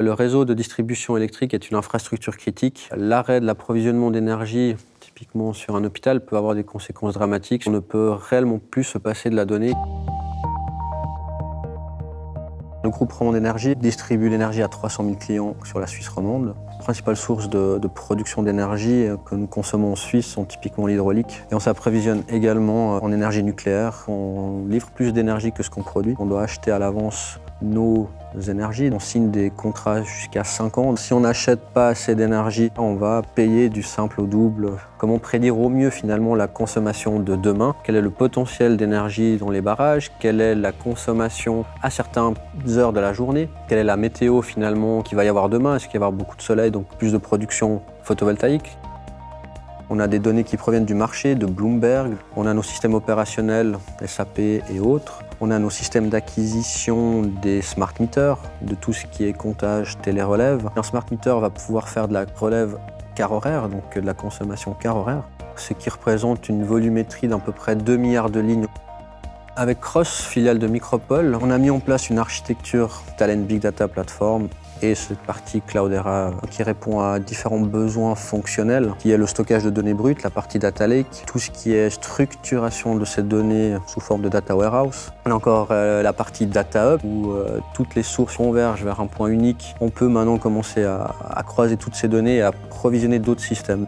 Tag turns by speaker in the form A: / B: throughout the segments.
A: Le réseau de distribution électrique est une infrastructure critique. L'arrêt de l'approvisionnement d'énergie, typiquement sur un hôpital, peut avoir des conséquences dramatiques. On ne peut réellement plus se passer de la donnée. Le groupe Romande Énergie distribue l'énergie à 300 000 clients sur la Suisse romande. Les principales sources de production d'énergie que nous consommons en Suisse sont typiquement l'hydraulique. Et on s'approvisionne également en énergie nucléaire. On livre plus d'énergie que ce qu'on produit. On doit acheter à l'avance nos énergies. On signe des contrats jusqu'à 5 ans. Si on n'achète pas assez d'énergie, on va payer du simple au double. Comment prédire au mieux finalement la consommation de demain? Quel est le potentiel d'énergie dans les barrages? Quelle est la consommation à certaines heures de la journée? Quelle est la météo finalement qu'il va y avoir demain? Est-ce qu'il va y avoir beaucoup de soleil, donc plus de production photovoltaïque? On a des données qui proviennent du marché, de Bloomberg. On a nos systèmes opérationnels, SAP et autres. On a nos systèmes d'acquisition des smart meters, de tout ce qui est comptage, télérelève. Un smart meter va pouvoir faire de la relève quart horaire, donc de la consommation quart horaire, ce qui représente une volumétrie d'à peu près 2 milliards de lignes. Avec Cross, filiale de Micropole, on a mis en place une architecture Talent Big Data Platform et cette partie Cloudera qui répond à différents besoins fonctionnels, qui est le stockage de données brutes, la partie Data Lake, tout ce qui est structuration de ces données sous forme de Data Warehouse. On a encore la partie Data Hub où toutes les sources convergent vers un point unique. On peut maintenant commencer à croiser toutes ces données et à provisionner d'autres systèmes.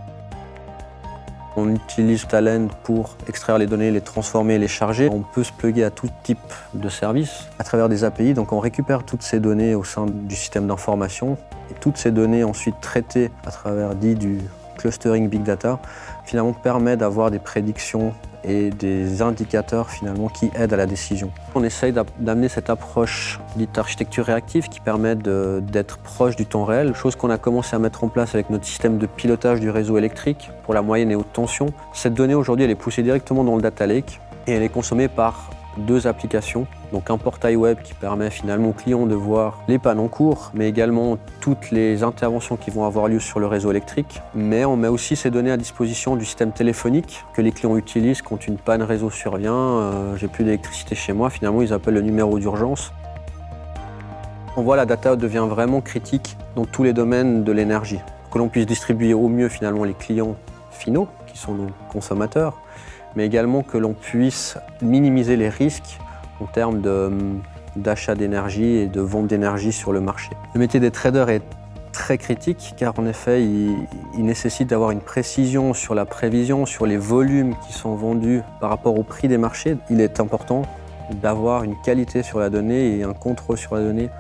A: On utilise Talent pour extraire les données, les transformer, les charger. On peut se plugger à tout type de services à travers des API. Donc on récupère toutes ces données au sein du système d'information et toutes ces données ensuite traitées à travers du clustering Big Data finalement permet d'avoir des prédictions et des indicateurs finalement qui aident à la décision. On essaye d'amener cette approche dite architecture réactive qui permet d'être proche du temps réel, chose qu'on a commencé à mettre en place avec notre système de pilotage du réseau électrique pour la moyenne et haute tension. Cette donnée aujourd'hui elle est poussée directement dans le Data Lake et elle est consommée par 2 applications. Donc un portail web qui permet finalement aux clients de voir les pannes en cours, mais également toutes les interventions qui vont avoir lieu sur le réseau électrique. Mais on met aussi ces données à disposition du système téléphonique que les clients utilisent quand une panne réseau survient. J'ai plus d'électricité chez moi, finalement ils appellent le numéro d'urgence. On voit la data devient vraiment critique dans tous les domaines de l'énergie. Que l'on puisse distribuer au mieux finalement les clients finaux, qui sont nos consommateurs, mais également que l'on puisse minimiser les risques en termes d'achat d'énergie et de vente d'énergie sur le marché. Le métier des traders est très critique car en effet, il nécessite d'avoir une précision sur la prévision, sur les volumes qui sont vendus par rapport au prix des marchés. Il est important d'avoir une qualité sur la donnée et un contrôle sur la donnée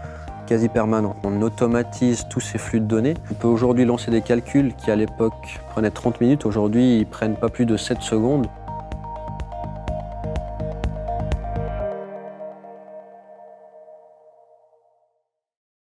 A: quasi permanent. On automatise tous ces flux de données. On peut aujourd'hui lancer des calculs qui à l'époque prenaient 30 minutes. Aujourd'hui, ils prennent pas plus de 7 secondes.